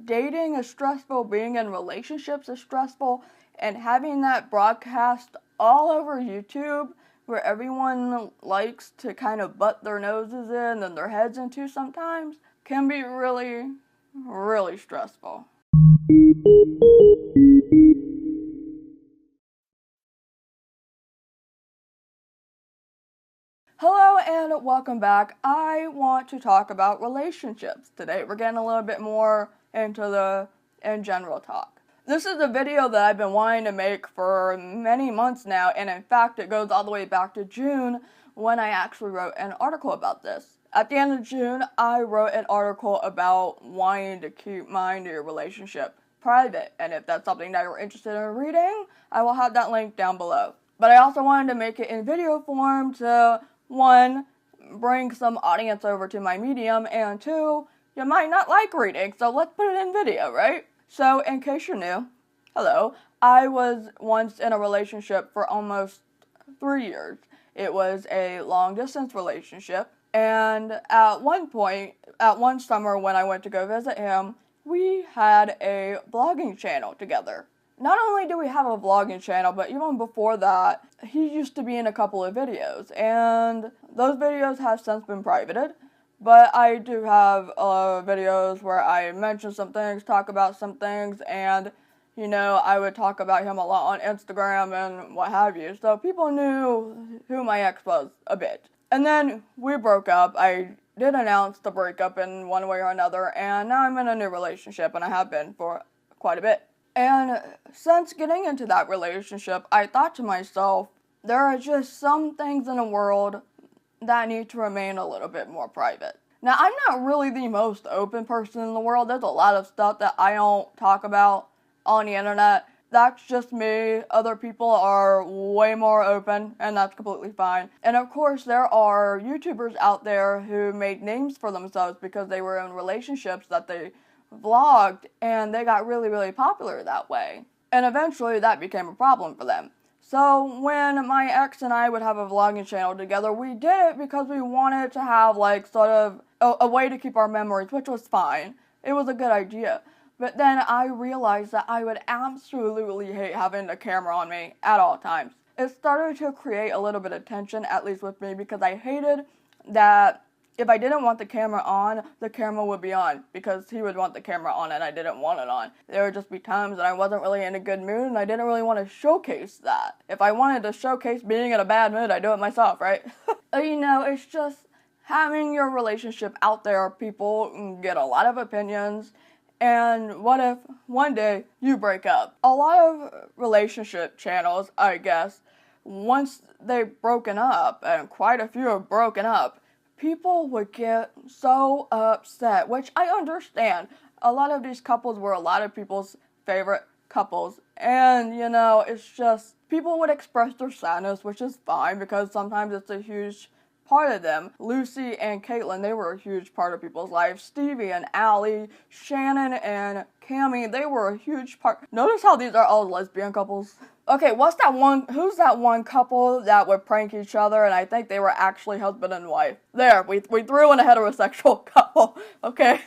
dating is stressful, being in relationships is stressful, and having that broadcast all over YouTube where everyone likes to kind of butt their noses in and their heads into sometimes can be really, really stressful. Hello and welcome back. I want to talk about relationships today. We're getting a little bit more into the in general talk. This is a video that I've been wanting to make for many months now, and in fact it goes all the way back to June when I actually wrote an article about this. At the end of June, I wrote an article about wanting to keep your relationship private, and if that's something that you're interested in reading, I will have that link down below. But I also wanted to make it in video form to, one, bring some audience over to my medium, and two, you might not like reading, so let's put it in video, right? So, in case you're new, hello, I was once in a relationship for almost 3 years. It was a long-distance relationship, and at one summer when I went to go visit him, we had a vlogging channel together. Not only do we have a vlogging channel, but even before that, he used to be in a couple of videos, and those videos have since been privated, but I do have videos where I mention some things, talk about some things, and, you know, I would talk about him a lot on Instagram and what have you, so people knew who my ex was a bit. And then we broke up. I did announce the breakup in one way or another, and now I'm in a new relationship, and I have been for quite a bit. And since getting into that relationship, I thought to myself, there are just some things in the world that need to remain a little bit more private. Now, I'm not really the most open person in the world. There's a lot of stuff that I don't talk about on the internet. That's just me. Other people are way more open, and that's completely fine. And of course, there are YouTubers out there who made names for themselves because they were in relationships that they vlogged, and they got really, really popular that way. And eventually that became a problem for them. So when my ex and I would have a vlogging channel together, we did it because we wanted to have like sort of a way to keep our memories, which was fine. It was a good idea. But then I realized that I would absolutely hate having the camera on me at all times. It started to create a little bit of tension, at least with me, because I hated that if I didn't want the camera would be on, because he would want the camera on and I didn't want it on. There would just be times that I wasn't really in a good mood and I didn't really want to showcase that. If I wanted to showcase being in a bad mood, I'd do it myself, right? You know, it's just having your relationship out there, people get a lot of opinions, and what if one day you break up? A lot of relationship channels, I guess, once they've broken up, and quite a few have broken up, people would get so upset, which I understand. A lot of these couples were a lot of people's favorite couples, and, you know, it's just, people would express their sadness, which is fine, because sometimes it's a huge part of them. Lucy and Caitlin, they were a huge part of people's lives. Stevie and Allie, Shannon and Cammie, they were a huge part. Notice how these are all lesbian couples? Okay, who's that one couple that would prank each other, and I think they were actually husband and wife? There, we threw in a heterosexual couple, okay?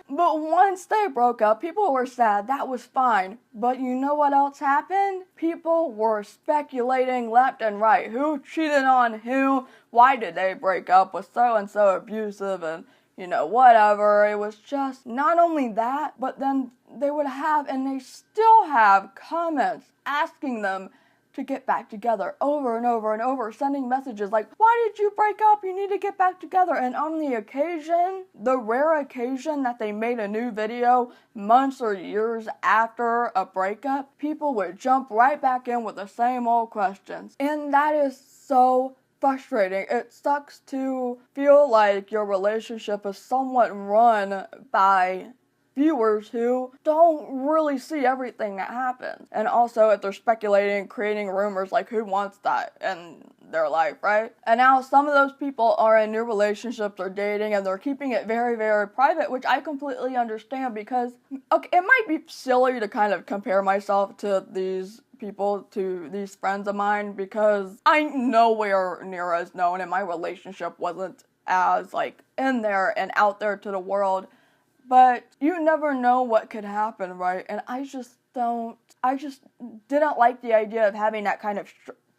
But once they broke up, people were sad, that was fine. But you know what else happened? People were speculating left and right. Who cheated on who? Why did they break up? Was so-and-so abusive? And, you know, whatever. It was just not only that, but then they would have, and they still have, comments asking them to get back together over and over and over, sending messages like, why did you break up? You need to get back together. And on the occasion, the rare occasion that they made a new video months or years after a breakup, people would jump right back in with the same old questions. And that is so frustrating. It sucks to feel like your relationship is somewhat run by viewers who don't really see everything that happens. And also, if they're speculating, creating rumors, like, who wants that in their life, right? And now some of those people are in new relationships or dating, and they're keeping it very, very private, which I completely understand, because, okay, it might be silly to kind of compare myself to these people, to these friends of mine, because I'm nowhere near as known, and my relationship wasn't as, like, in there and out there to the world. but you never know what could happen, right? And I just didn't like the idea of having that kind of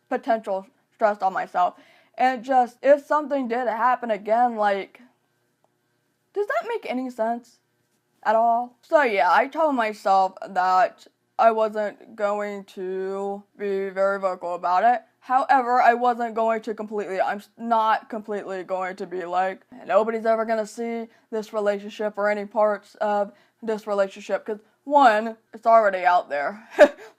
potential stress on myself. And just, if something did happen again, like, does that make any sense at all? So yeah, I told myself that I wasn't going to be very vocal about it. However, I'm not completely going to be like, nobody's ever gonna see this relationship or any parts of this relationship, because one, it's already out there.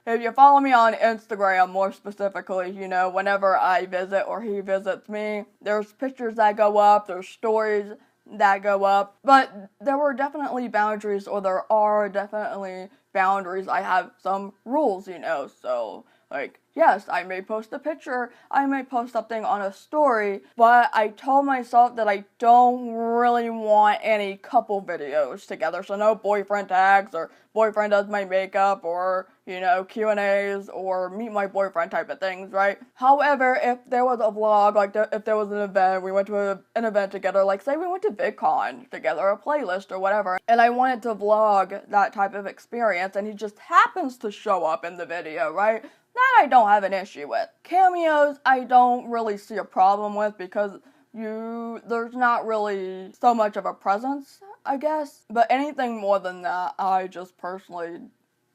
If you follow me on Instagram, more specifically, you know, whenever I visit or he visits me, there's pictures that go up, there's stories that go up, but there are definitely boundaries. I have some rules, you know, so, like, yes, I may post a picture, I may post something on a story, but I told myself that I don't really want any couple videos together, so no boyfriend tags, or boyfriend does my makeup, or, you know, Q&As, or meet my boyfriend type of things, right? However, if there was a vlog, like, if there was an event, we went to an event together, like, say we went to VidCon together, a playlist or whatever, and I wanted to vlog that type of experience, and he just happens to show up in the video, right? That I don't have an issue with. Cameos, I don't really see a problem with, because there's not really so much of a presence, I guess. But anything more than that, I just personally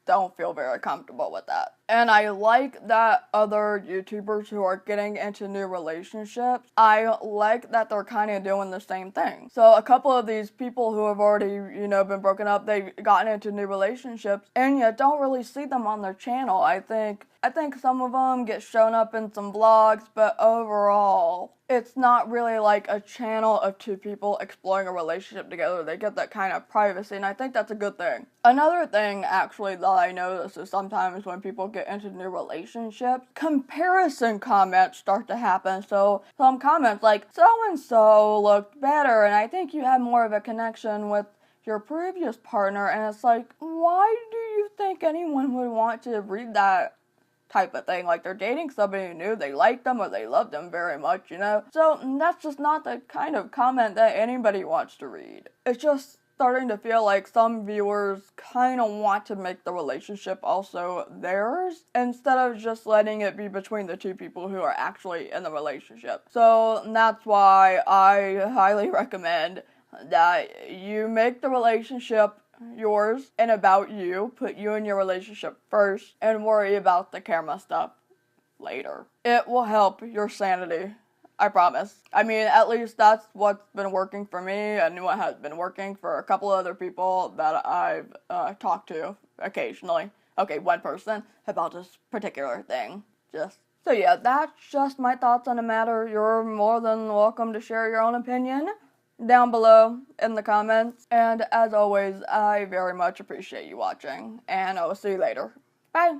don't feel very comfortable with that. And I like that other YouTubers who are getting into new relationships, I like that they're kind of doing the same thing. So a couple of these people who have already, you know, been broken up, they've gotten into new relationships, and you don't really see them on their channel. I think some of them get shown up in some vlogs, but overall, it's not really like a channel of two people exploring a relationship together. They get that kind of privacy, and I think that's a good thing. Another thing, actually, that I notice is sometimes when people get into new relationships, comparison comments start to happen. So some comments like, so-and-so looked better, and I think you had more of a connection with your previous partner, and it's like, why do you think anyone would want to read that type of thing? Like, they're dating somebody new, they like them or they love them very much, you know? So that's just not the kind of comment that anybody wants to read. It's just starting to feel like some viewers kind of want to make the relationship also theirs, instead of just letting it be between the two people who are actually in the relationship. So that's why I highly recommend that you make the relationship yours and about you, put you and your relationship first, and worry about the camera stuff later. It will help your sanity, I promise. I mean, at least that's what's been working for me, and what has been working for a couple of other people that I've talked to occasionally. Okay, one person about this particular thing. So yeah, that's just my thoughts on the matter. You're more than welcome to share your own opinion down below in the comments, and as always, I very much appreciate you watching, and I will see you later. Bye!